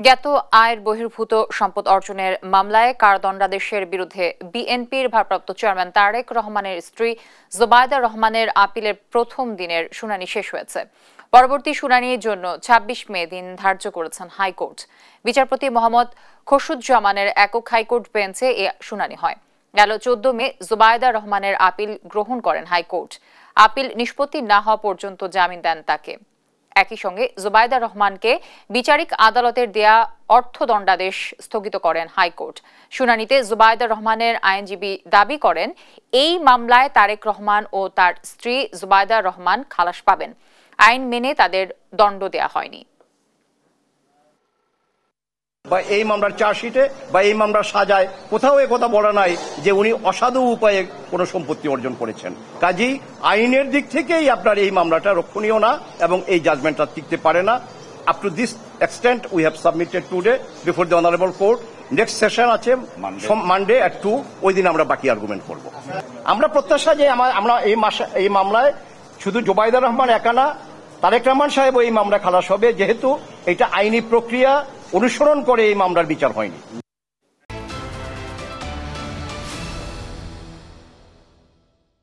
জ্ঞাত আয়ের বহির্ভূত সম্পদ অর্জনের মামলায় কারাদণ্ডাদেশের বিরুদ্ধে বিএনপির ভারপ্রাপ্ত চেয়ারম্যান তারেক রহমানের স্ত্রী জোবায়দা রহমানের আপিলের প্রথম দিনের শুনানি শেষ হয়েছে। পরবর্তী শুনানির জন্য ২৬ মে দিন ধার্য করেছেন হাইকোর্ট। বিচারপতি মোহাম্মদ খোরশুজ্জামানের একক হাইকোর্ট বেঞ্চে এ শুনানি হয়। গেল ১৪ মে জোবায়দা রহমানের আপিল গ্রহণ করেন হাইকোর্ট। আপিল নিষ্পত্তি না হওয়া পর্যন্ত জামিন দেন তাকে। একই সঙ্গে জোবায়দা রহমানকে বিচারিক আদালতের দেয়া অর্থদণ্ডাদেশ স্থগিত করেন হাইকোর্ট। শুনানিতে জোবায়দা রহমানের আইনজীবী দাবি করেন, এই মামলায় তারেক রহমান ও তার স্ত্রী জোবায়দা রহমান খালাস পাবেন। আইন মেনে তাদের দণ্ড দেয়া হয়নি। বা এই মামলার চার্জশিটে বা এই মামলার সাজায় কোথাও কথা বলা নাই যে উনি অসাধু উপায়ে কোনো সম্পত্তি অর্জন করেছেন। কাজেই আইনের দিক থেকেই আপনার এই মামলাটা রক্ষণীয় না এবং এই জাজমেন্টটা টিকতে পারে না। Up to this extent we have submitted today before the honourable court. Next session আছে মানডে এট 2, ওই দিন আমরা বাকি আর্গুমেন্ট করব। আমরা প্রত্যাশা যে আমরা এই মামলায় শুধু জোবায়দা রহমান একা না, তারেক রহমান সাহেব এই মামলা খালাস হবে, যেহেতু এটা আইনি প্রক্রিয়া অনুসরণ করে এই মামলার বিচার হয়নি।